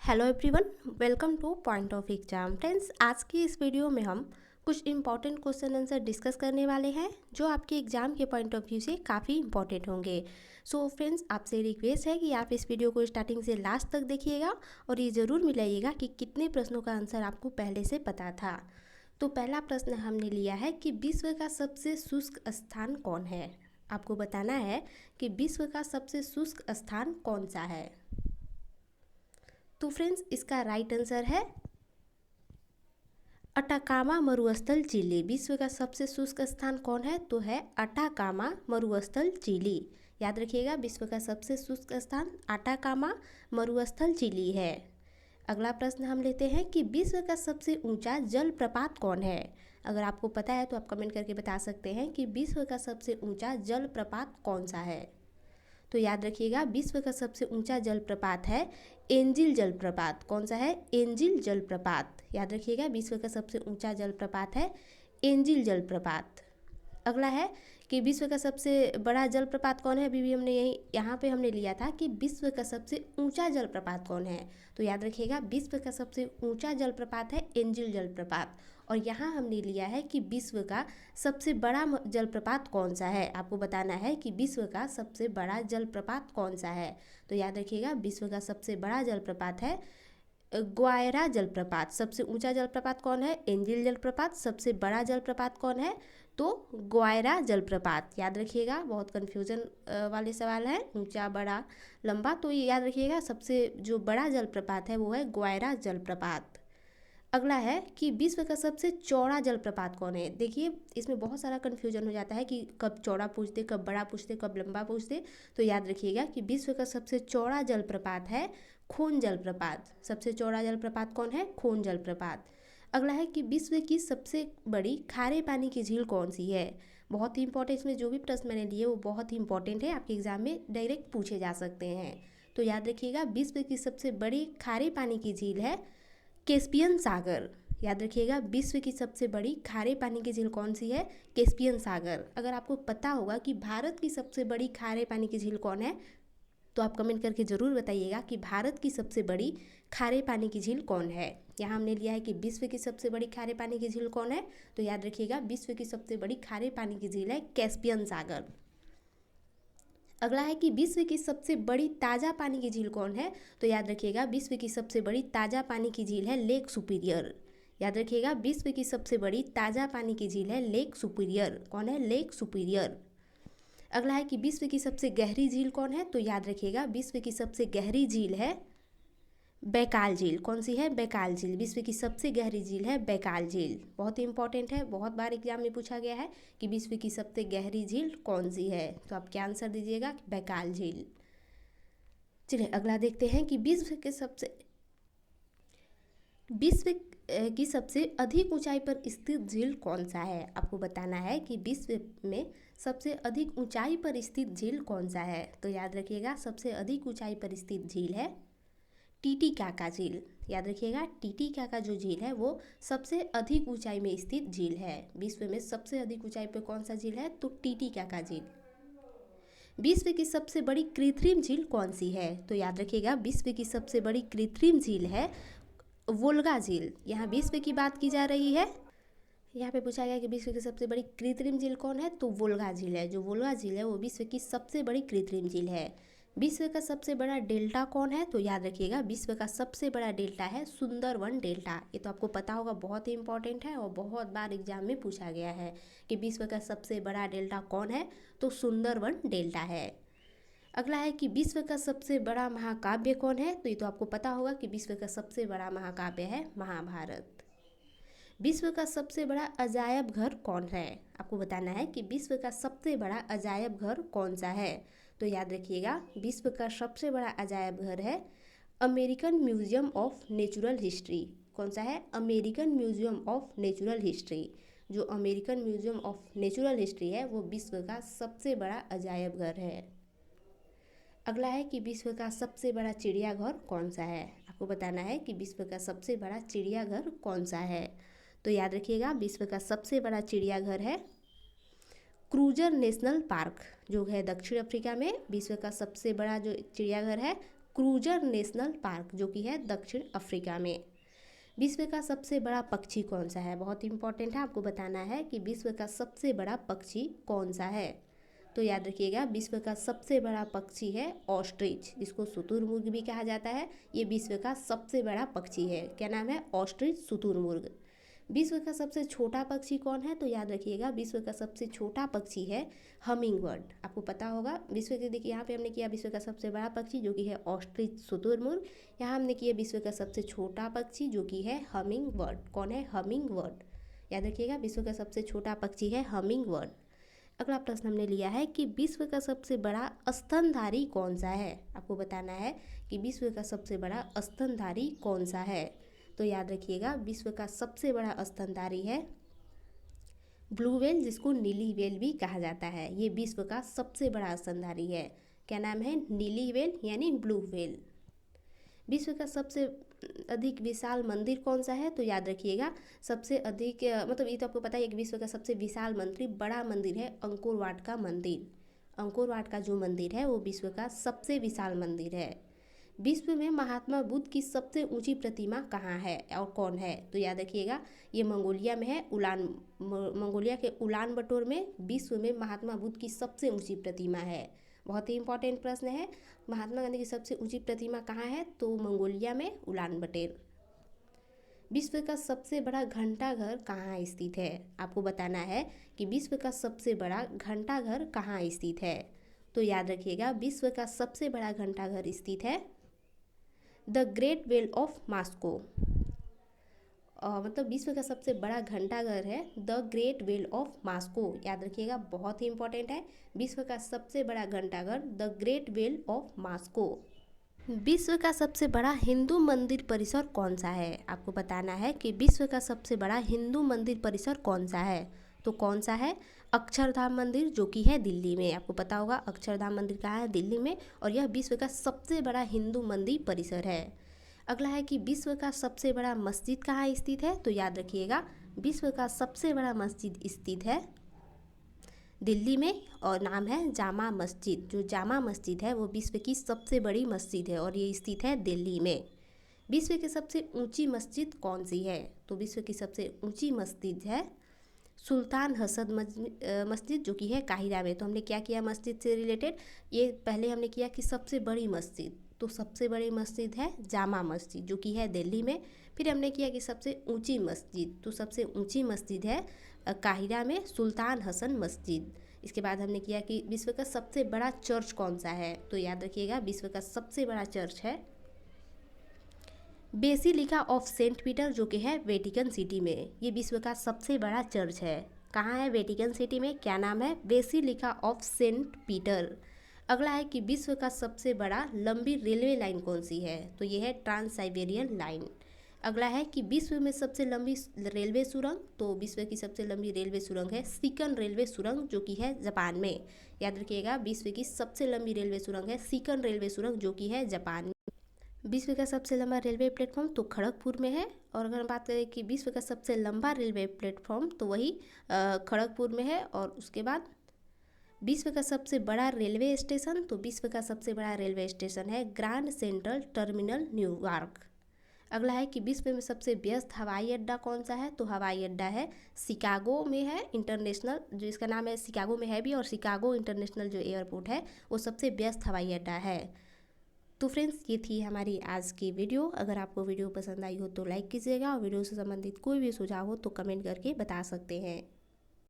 Hello everyone, welcome two point of exam. Friends, आज की इस वीडियो में हम कुछ इंपॉर्टेंट क्वेश्चन आंसर डिस्कस करने वाले हैं जो आपके एग्जाम के पॉइंट ऑफ व्यू से काफ़ी इंपॉर्टेंट होंगे। सो फ्रेंड्स, आपसे रिक्वेस्ट है कि आप इस वीडियो को स्टार्टिंग से लास्ट तक देखिएगा और ये ज़रूर मिलाइएगा कि कितने प्रश्नों का आंसर आपको पहले से पता था। तो पहला प्रश्न हमने लिया है कि विश्व का सबसे शुष्क स्थान कौन है। आपको बताना है कि विश्व का सबसे शुष्क स्थान कौन सा है। तो फ्रेंड्स, इसका राइट आंसर है अटाकामा मरुस्थल चिली। विश्व का सबसे शुष्क स्थान कौन है? तो है अटाकामा मरुस्थल चिली। याद रखिएगा, विश्व का सबसे शुष्क स्थान अटाकामा मरुस्थल चिली है। अगला प्रश्न हम लेते हैं कि विश्व का सबसे ऊंचा जलप्रपात कौन है। अगर आपको पता है तो आप कमेंट करके बता सकते हैं कि विश्व का सबसे ऊंचा जलप्रपात कौन सा है। तो याद रखिएगा, विश्व का सबसे ऊंचा जलप्रपात है एंजिल जलप्रपात। कौन सा है? एंजिल जलप्रपात। याद रखिएगा, विश्व का सबसे ऊंचा जलप्रपात है एंजिल जलप्रपात। अगला है कि विश्व का सबसे बड़ा जलप्रपात कौन है। अभी भी हमने यहाँ पे हमने लिया था कि विश्व का सबसे ऊंचा जलप्रपात कौन है। तो याद रखिएगा, विश्व का सबसे ऊंचा जलप्रपात है एंजिल जलप्रपात। और यहाँ हमने लिया है कि विश्व का सबसे बड़ा जलप्रपात कौन सा है। आपको बताना है कि विश्व का सबसे बड़ा जलप्रपात कौन सा है। तो याद रखिएगा, विश्व का सबसे बड़ा जलप्रपात है ग्वायरा जलप्रपात। सबसे ऊंचा जलप्रपात कौन है? एंजिल जलप्रपात। सबसे बड़ा जलप्रपात कौन है? तो ग्वायरा जलप्रपात। याद रखिएगा, बहुत कन्फ्यूजन वाले सवाल हैं, ऊंचा बड़ा लंबा। तो ये याद रखिएगा, सबसे जो बड़ा जलप्रपात है वो है ग्वायरा जलप्रपात। अगला है कि विश्व का सबसे चौड़ा जलप्रपात कौन है। देखिए, इसमें बहुत सारा कन्फ्यूजन हो जाता है कि कब चौड़ा पूछते, कब बड़ा पूछते, कब लंबा पूछते। तो याद रखिएगा कि विश्व का सबसे चौड़ा जलप्रपात है खून जलप्रपात। सबसे चौड़ा जलप्रपात कौन है? खून जलप्रपात। अगला है कि विश्व की सबसे बड़ी खारे पानी की झील कौन सी है। बहुत ही इंपॉर्टेंट, इसमें जो भी प्रश्न मैंने लिए वो बहुत ही इंपॉर्टेंट है, आपके एग्जाम में डायरेक्ट पूछे जा सकते हैं। तो याद रखिएगा, विश्व की सबसे बड़ी खारे पानी की झील है कैस्पियन सागर। याद रखिएगा, विश्व की सबसे बड़ी खारे पानी की झील कौन सी है? कैस्पियन सागर। अगर आपको पता होगा कि भारत की सबसे बड़ी खारे पानी की झील कौन है तो आप कमेंट करके ज़रूर बताइएगा कि भारत की सबसे बड़ी खारे पानी की झील कौन है। यहाँ हमने लिया है कि विश्व की सबसे बड़ी खारे पानी की झील कौन है। तो याद रखिएगा, विश्व की सबसे बड़ी खारे पानी की झील है कैस्पियन सागर। अगला है कि विश्व की सबसे बड़ी ताज़ा पानी की झील कौन है। तो याद रखिएगा, विश्व की सबसे बड़ी ताज़ा पानी की झील है लेक सुपीरियर। याद रखिएगा, विश्व की सबसे बड़ी ताज़ा पानी की झील है लेक सुपीरियर। कौन है? Lake superior. अगला है कि विश्व की सबसे गहरी झील कौन है। तो याद रखिएगा, विश्व की सबसे गहरी झील है बैकाल झील। कौन सी है? बैकाल झील। विश्व की सबसे गहरी झील है बैकाल झील। बहुत ही इंपॉर्टेंट है, बहुत बार एग्जाम में पूछा गया है कि विश्व की सबसे गहरी झील कौन सी है। तो आप क्या आंसर दीजिएगा? बैकाल झील। चलिए अगला देखते हैं कि विश्व की सबसे अधिक ऊंचाई पर स्थित झील कौन सा है। आपको बताना है कि विश्व में सबसे अधिक ऊंचाई पर स्थित झील कौन सा है। तो याद रखिएगा, सबसे अधिक ऊंचाई पर स्थित झील है टीटीकाका झील। याद रखिएगा, टीटीकाका जो झील है वो सबसे अधिक ऊंचाई में स्थित झील है। विश्व में सबसे अधिक ऊंचाई पर कौन सा झील है? तो टीटीकाका झील। विश्व की सबसे बड़ी कृत्रिम झील कौन सी है। तो याद रखिएगा, विश्व की सबसे बड़ी कृत्रिम झील है वोल्गा झील। यहाँ विश्व की बात की जा रही है। यहाँ पे पूछा गया कि विश्व की सबसे बड़ी कृत्रिम झील कौन है। तो वोल्गा झील है। जो वोल्गा झील है वो विश्व की सबसे बड़ी कृत्रिम झील है। विश्व का सबसे बड़ा डेल्टा कौन है। तो याद रखिएगा, विश्व का सबसे बड़ा डेल्टा है सुंदरवन डेल्टा। ये तो आपको पता होगा, बहुत ही इंपॉर्टेंट है और बहुत बार एग्जाम में पूछा गया है कि विश्व का सबसे बड़ा डेल्टा कौन है। तो सुंदरवन डेल्टा है। अगला है कि विश्व का सबसे बड़ा महाकाव्य कौन है। तो ये तो आपको पता होगा कि विश्व का सबसे बड़ा महाकाव्य है महाभारत। विश्व का सबसे बड़ा अजायब घर कौन है। आपको बताना है कि विश्व का सबसे बड़ा अजायब घर कौन सा है। तो याद रखिएगा, विश्व का सबसे बड़ा अजायब घर है American Museum of Natural History. कौन सा है? American Museum of Natural History. जो American Museum of Natural History है वो विश्व का सबसे बड़ा अजायब घर है। अगला है कि विश्व का सबसे बड़ा चिड़ियाघर कौन सा है। आपको बताना है कि विश्व का सबसे बड़ा चिड़ियाघर कौन सा है। तो याद रखिएगा, विश्व का सबसे बड़ा चिड़ियाघर है क्रूजर नेशनल पार्क, जो है दक्षिण अफ्रीका में। विश्व का सबसे बड़ा जो चिड़ियाघर है क्रूजर नेशनल पार्क जो कि है दक्षिण अफ्रीका में। विश्व का सबसे बड़ा पक्षी कौन सा है? बहुत इंपॉर्टेंट है, आपको बताना है कि विश्व का सबसे बड़ा पक्षी कौन सा है। तो याद रखिएगा, विश्व का सबसे बड़ा पक्षी है ऑस्ट्रिच, जिसको शुतुरमुर्ग भी कहा जाता है। ये विश्व का सबसे बड़ा पक्षी है। क्या नाम है? ऑस्ट्रिच शुतुरमुर्ग। विश्व का सबसे छोटा पक्षी कौन है? तो याद रखिएगा, विश्व का सबसे छोटा पक्षी है हमिंग बर्ड। आपको पता होगा, विश्व के देखिए यहाँ पे हमने किया विश्व का सबसे बड़ा पक्षी जो कि है ऑस्ट्रिच शुतुरमुर्ग। यहाँ हमने किया विश्व का सबसे छोटा पक्षी जो कि है हमिंग बर्ड। कौन है? Humming bird. याद रखिएगा, विश्व का सबसे छोटा पक्षी है हमिंग बर्ड। अगला प्रश्न हमने लिया है कि विश्व का सबसे बड़ा स्तनधारी कौन सा है? आपको बताना है कि विश्व का सबसे बड़ा स्तनधारी कौन सा है। तो याद रखिएगा, विश्व का सबसे बड़ा स्तनधारी है ब्लू व्हेल, जिसको नीली व्हेल भी कहा जाता है। ये विश्व का सबसे बड़ा स्तनधारी है। क्या नाम है? नीली व्हेल यानी ब्लू व्हेल। विश्व का सबसे अधिक विशाल मंदिर कौन सा है? तो याद रखिएगा, सबसे अधिक मतलब ये तो आपको पता है कि विश्व का सबसे विशाल मंदिर बड़ा मंदिर है अंकोर वाट का मंदिर। अंकोर वाट का जो मंदिर है वो विश्व का सबसे विशाल मंदिर है। विश्व में महात्मा बुद्ध की सबसे ऊंची प्रतिमा कहाँ है और कौन है? तो याद रखिएगा, ये मंगोलिया में है। मंगोलिया के उलान बटोर में विश्व में महात्मा बुद्ध की सबसे ऊंची प्रतिमा है। बहुत ही इंपॉर्टेंट प्रश्न है। महात्मा गांधी की सबसे ऊंची प्रतिमा कहाँ है? तो मंगोलिया में उलान बटोर। विश्व का सबसे बड़ा घंटाघर कहाँ स्थित है? आपको बताना है कि विश्व का सबसे बड़ा घंटाघर कहाँ स्थित है। तो याद रखिएगा, विश्व का सबसे बड़ा घंटाघर स्थित है the great bell of Moscow. मतलब विश्व का सबसे बड़ा घंटाघर है the great bell of Moscow. याद रखिएगा, बहुत ही इंपॉर्टेंट है। विश्व का सबसे बड़ा घंटाघर the great bell of Moscow. विश्व का सबसे बड़ा हिंदू मंदिर परिसर कौन सा है? आपको बताना है कि विश्व का सबसे बड़ा हिंदू मंदिर परिसर कौन सा है। तो कौन सा है? अक्षरधाम मंदिर जो कि है दिल्ली में। आपको पता होगा अक्षरधाम मंदिर कहाँ है? दिल्ली में। और यह विश्व का सबसे बड़ा हिंदू मंदिर परिसर है। अगला है कि विश्व का सबसे बड़ा मस्जिद कहाँ स्थित है? तो याद रखिएगा, विश्व का सबसे बड़ा मस्जिद स्थित है दिल्ली में और नाम है जामा मस्जिद। जो जामा मस्जिद है वो विश्व की सबसे बड़ी मस्जिद है और ये स्थित है दिल्ली में। विश्व की सबसे ऊंची मस्जिद कौन सी है? तो विश्व की सबसे ऊंची मस्जिद है सुल्तान हसन मस्जिद जो कि है काहिरा में। तो हमने क्या किया मस्जिद से रिलेटेड? ये पहले हमने किया कि सबसे बड़ी मस्जिद, तो सबसे बड़ी मस्जिद है जामा मस्जिद जो कि है दिल्ली में। फिर हमने किया कि सबसे ऊंची मस्जिद, तो सबसे ऊंची मस्जिद है काहिरा में सुल्तान हसन मस्जिद। इसके बाद हमने किया कि विश्व का सबसे बड़ा चर्च कौन सा है? तो याद रखिएगा, विश्व का सबसे बड़ा चर्च है बेसिलिका ऑफ सेंट पीटर जो कि है वेटिकन सिटी में। ये विश्व का सबसे बड़ा चर्च है। कहाँ है? वेटिकन सिटी में। क्या नाम है? Basilica of Saint Peter. अगला है कि विश्व का सबसे बड़ा लंबी रेलवे लाइन कौन सी है? तो ये है ट्रांस साइबेरियन लाइन। अगला है कि विश्व में सबसे लंबी रेलवे सुरंग। तो विश्व की सबसे लंबी रेलवे सुरंग है सिकन रेलवे सुरंग जो कि है जापान में। याद रखिएगा, विश्व की सबसे लंबी रेलवे सुरंग है सिकन रेलवे सुरंग जो कि है जापान में। विश्व का सबसे लंबा रेलवे प्लेटफॉर्म तो खड़गपुर में है। और अगर हम बात करें कि विश्व का सबसे लंबा रेलवे प्लेटफॉर्म तो वही खड़गपुर में है। और उसके बाद विश्व का सबसे बड़ा रेलवे स्टेशन, तो विश्व का सबसे बड़ा रेलवे स्टेशन है ग्रैंड सेंट्रल टर्मिनल न्यूयॉर्क। अगला है कि विश्व में सबसे व्यस्त हवाई अड्डा कौन सा है? तो हवाई अड्डा है शिकागो में है इंटरनेशनल, जो इसका नाम है शिकागो में है भी, और शिकागो इंटरनेशनल जो एयरपोर्ट है वो सबसे व्यस्त हवाई अड्डा है। तो फ्रेंड्स, ये थी हमारी आज की वीडियो। अगर आपको वीडियो पसंद आई हो तो लाइक कीजिएगा और वीडियो से संबंधित कोई भी सुझाव हो तो कमेंट करके बता सकते हैं।